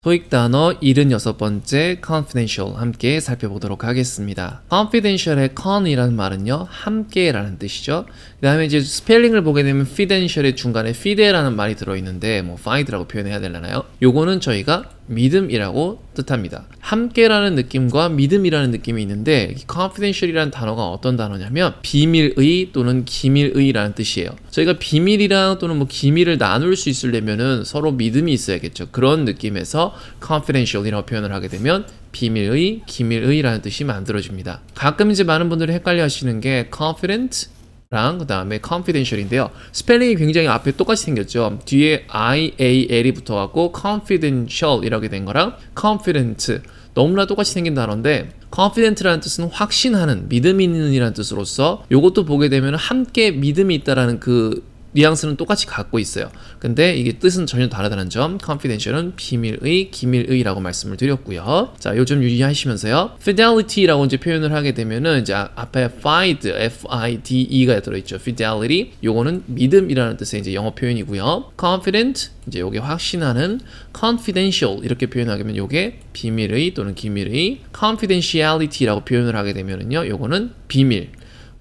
토익 단어 76번째 confidential 함께 살펴보도록 하겠습니다. confidential의 con이라는 말은요, 함께라는 뜻이죠. 그 다음에 이제 스펠링을 보게 되면 fidential의 중간에 fide라는 말이 들어있는데 뭐 fid라고 표현해야 되려나요? 요거는 저희가 믿음이라고 뜻합니다. 함께라는 느낌과 믿음이라는 느낌이 있는데 confidential이라는 단어가 어떤 단어냐면 비밀의 또는 기밀의라는 뜻이에요. 저희가 비밀이랑 또는 뭐 기밀을 나눌 수 있으려면은 서로 믿음이 있어야겠죠. 그런 느낌에서 confidential이라고 표현을 하게 되면 비밀의, 기밀의라는 뜻이 만들어집니다. 가끔 이제 많은 분들이 헷갈려 하시는 게 confident 랑 그 다음에 confidential인데요. 스펠링이 굉장히 앞에 똑같이 생겼죠. 뒤에 IAL이 붙어갖고 confidential 이라게 된 거랑 confident 너무나 똑같이 생긴 단어인데 confident라는 뜻은 확신하는, 믿음 있는 이라는 뜻으로서 요것도 보게 되면 함께 믿음이 있다라는 그 뉘앙스는 똑같이 갖고 있어요. 근데 이게 뜻은 전혀 다르다는 점, confidential은 비밀의, 기밀의라고 말씀을 드렸고요. 자, 요점 유의하시면서요. fidelity라고 이제 표현을 하게 되면은 이제 앞에 fide, F-I-D-E가 들어있죠. fidelity, 요거는 믿음이라는 뜻의 이제 영어 표현이고요. confident, 이제 요게 확신하는, confidential 이렇게 표현하게 되면 요게 비밀의 또는 기밀의, confidentiality라고 표현을 하게 되면은요, 요거는 비밀.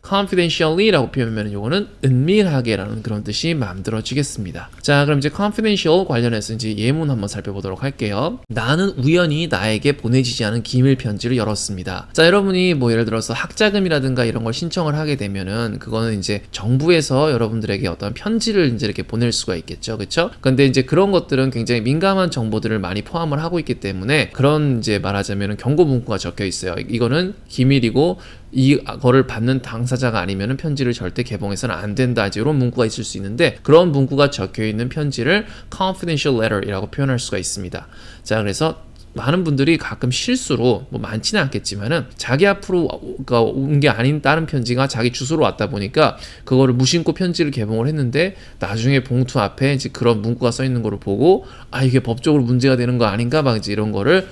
confidentially라고 표현하면 요거는 은밀하게라는 그런 뜻이 만들어지겠습니다. 자, 그럼 이제 confidential 관련해서 이제 예문 한번 살펴보도록 할게요. 나는 우연히 나에게 보내지지 않은 기밀 편지를 열었습니다. 자, 여러분이 뭐 예를 들어서 학자금이라든가 이런 걸 신청을 하게 되면은 그거는 이제 정부에서 여러분들에게 어떤 편지를 이제 이렇게 보낼 수가 있겠죠, 그렇죠? 근데 이제 그런 것들은 굉장히 민감한 정보들을 많이 포함을 하고 있기 때문에 그런 이제 말하자면은 경고 문구가 적혀 있어요. 이거는 기밀이고 이거를 받는 당사자가 아니면 편지를 절대 개봉해서는 안 된다. 이제 이런 문구가 있을 수 있는데 그런 문구가 적혀 있는 편지를 confidential letter이라고 표현할 수가 있습니다. 자, 그래서 많은 분들이 가끔 실수로 뭐 많지는 않겠지만은 자기 앞으로 온 게 아닌 다른 편지가 자기 주소로 왔다 보니까 그거를 무심코 편지를 개봉을 했는데 나중에 봉투 앞에 이제 그런 문구가 써 있는 거를 보고 이게 법적으로 문제가 되는 거 아닌가 막 이제 이런 거를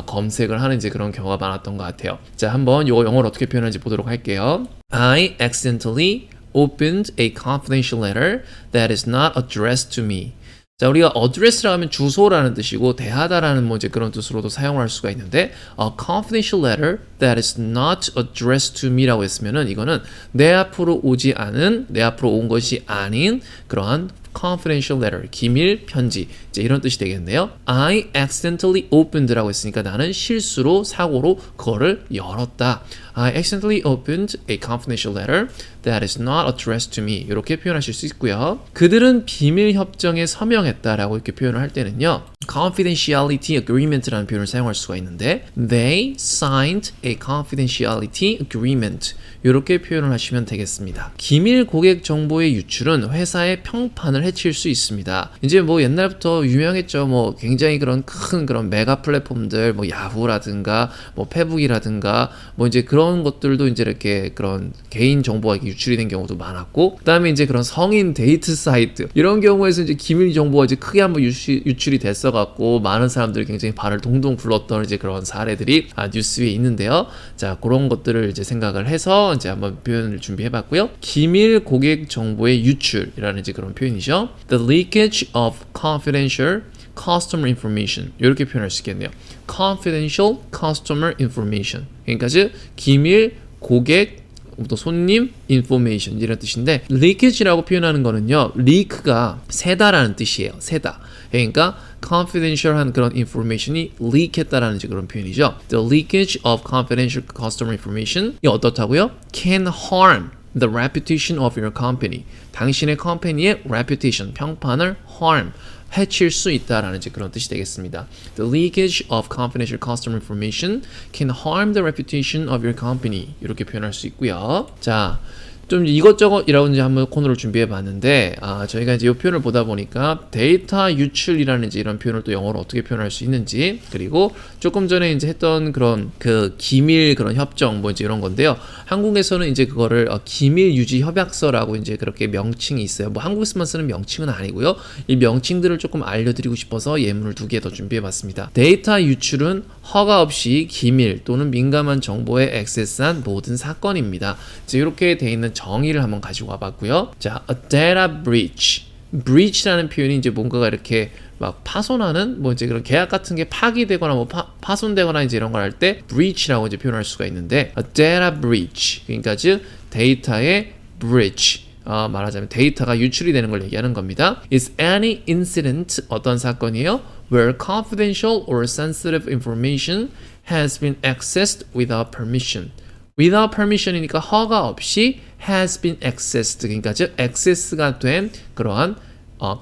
검색을 하는 이제 그런 경우가 많았던 것 같아요. 자, 한번 이거 영어로 어떻게 표현하는지 보도록 할게요. I accidentally opened a confidential letter that is not addressed to me. 자, 우리가 address라고 하면 주소라는 뜻이고 대하다라는 뭐 이제 그런 뜻으로도 사용을 할 수가 있는데 a confidential letter that is not addressed to me라고 했으면은 이거는 내 앞으로 오지 않은, 내 앞으로 온 것이 아닌 그러한 confidential letter, 기밀 편지 이제 이런 뜻이 되겠네요. I accidentally opened라고 했으니까 나는 실수로, 사고로 그거를 열었다. I accidentally opened a confidential letter that is not addressed to me. 이렇게 표현하실 수 있고요. 그들은 비밀 협정에 서명했다라고 이렇게 표현을 할 때는요. confidentiality agreement라는 표현을 사용할 수가 있는데 they signed a confidentiality agreement. 이렇게 표현을 하시면 되겠습니다. 기밀 고객 정보의 유출은 회사의 평판을 해칠 수 있습니다. 이제 뭐 옛날부터 유명했죠. 뭐 굉장히 그런 큰 그런 메가 플랫폼들, 뭐 야후라든가, 뭐 페북이라든가, 뭐 이제 그런 것들도 이제 이렇게 그런 개인 정보가 유출이 된 경우도 많았고, 그 다음에 이제 그런 성인 데이트 사이트 이런 경우에서 이제 기밀 정보가 이제 크게 한번 유출이 됐어갖고 많은 사람들이 굉장히 발을 동동 굴렀던 이제 그런 사례들이 뉴스 위에 있는데요. 자, 그런 것들을 이제 생각을 해서 이제 한번 표현을 준비해봤고요. 기밀 고객 정보의 유출이라는 이제 그런 표현이죠. The leakage of confidential customer information 이렇게 표현할 수 있겠네요. confidential customer information 그러니까 즉 기밀 고객 또 손님 information 이런 뜻인데 leakage라고 표현하는 거는요. leak가 새다라는 뜻이에요. 새다. 그러니까 confidential한 그런 information이 leak했다라는 그런 표현이죠. The leakage of confidential customer information 이 어떻다고요? Can harm the reputation of your company. 당신의 컴퍼니의 reputation, 평판을 harm, 해칠 수 있다라는 그런 뜻이 되겠습니다. The leakage of confidential customer information can harm the reputation of your company. 이렇게 표현할 수 있고요. 자, 좀 이것저것이라고 이제 한번 코너를 준비해 봤는데, 저희가 이제 이 표현을 보다 보니까 데이터 유출이라는 이제 이런 표현을 또 영어로 어떻게 표현할 수 있는지, 그리고 조금 전에 이제 했던 그런 그 기밀 그런 협정 뭐 이제 이런 건데요. 한국에서는 이제 그거를 기밀 유지 협약서라고 이제 그렇게 명칭이 있어요. 뭐 한국에서만 쓰는 명칭은 아니고요. 이 명칭들을 조금 알려드리고 싶어서 예문을 2개 더 준비해 봤습니다. 데이터 유출은 허가 없이 기밀 또는 민감한 정보에 액세스한 모든 사건입니다. 이제 이렇게 돼 있는 정의를 한번 가지고 와봤고요. 자, a data breach. breach라는 표현이 이제 뭔가가 이렇게 막 파손하는 뭐 이제 그런 계약 같은 게 파기되거나 뭐 파손되거나 이제 이런 걸 할 때 breach라고 이제 표현할 수가 있는데 a data breach 그러니까 즉 데이터의 breach 말하자면 데이터가 유출이 되는 걸 얘기하는 겁니다. is any incident 어떤 사건이에요? where confidential or sensitive information has been accessed without permission. without permission이니까 허가 없이 has been accessed 그러니까 즉 access가 된 그러한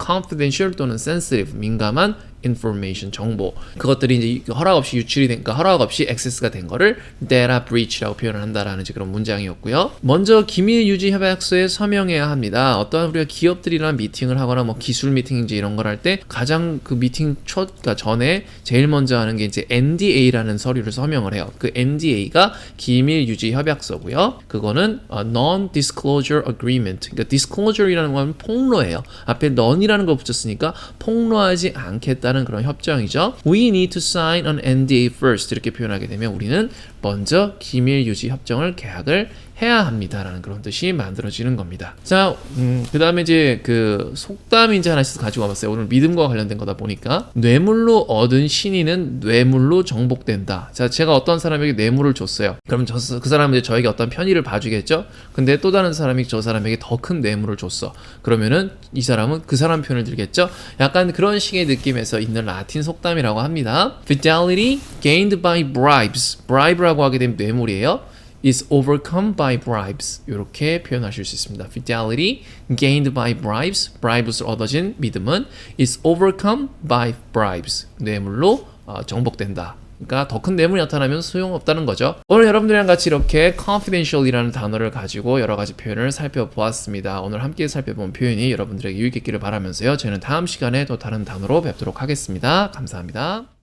confidential 또는 sensitive 민감한 information 정보 그것들이 이제 허락 없이 유출이 된 허락 없이 액세스가 된 거를 data breach라고 표현을 한다라는 그런 문장이었고요. 먼저 기밀 유지 협약서에 서명해야 합니다. 어떠한 우리가 기업들이랑 미팅을 하거나 뭐 기술 미팅인지 이런 걸 할 때 가장 그 미팅 그러니까 전에 제일 먼저 하는 게 이제 NDA라는 서류를 서명을 해요. 그 NDA가 기밀 유지 협약서고요. 그거는 non-disclosure agreement. 그러니까 disclosure이라는 건 폭로예요. 앞에 non이라는 걸 붙였으니까 폭로하지 않겠다는 그런 협정이죠. We need to sign an NDA first 이렇게 표현하게 되면 우리는 먼저 기밀 유지 협정을 계약을 해야 합니다라는 그런 뜻이 만들어지는 겁니다. 자, 그 다음에 이제 그 속담이 이제 하나씩 가지고 와봤어요. 오늘 믿음과 관련된 거다 보니까 뇌물로 얻은 신의는 뇌물로 정복된다. 자, 제가 어떤 사람에게 뇌물을 줬어요. 그럼 그 사람은 이제 저에게 어떤 편의를 봐주겠죠. 근데 또 다른 사람이 저 사람에게 더 큰 뇌물을 줬어. 그러면은 이 사람은 그 사람 편을 들겠죠. 약간 그런 식의 느낌에서 있는 라틴 속담이라고 합니다. Fidelity gained by bribes. bribe라고 하게 되면 뇌물이에요. is overcome by bribes 이렇게 표현하실 수 있습니다. Fidelity gained by bribes, bribes로 얻어진 믿음은 is overcome by bribes 뇌물로 정복된다. 그러니까 더 큰 뇌물이 나타나면 소용없다는 거죠. 오늘 여러분들이랑 같이 이렇게 confidential이라는 단어를 가지고 여러 가지 표현을 살펴보았습니다. 오늘 함께 살펴본 표현이 여러분들에게 유익했기를 바라면서요. 저희는 다음 시간에 또 다른 단어로 뵙도록 하겠습니다. 감사합니다.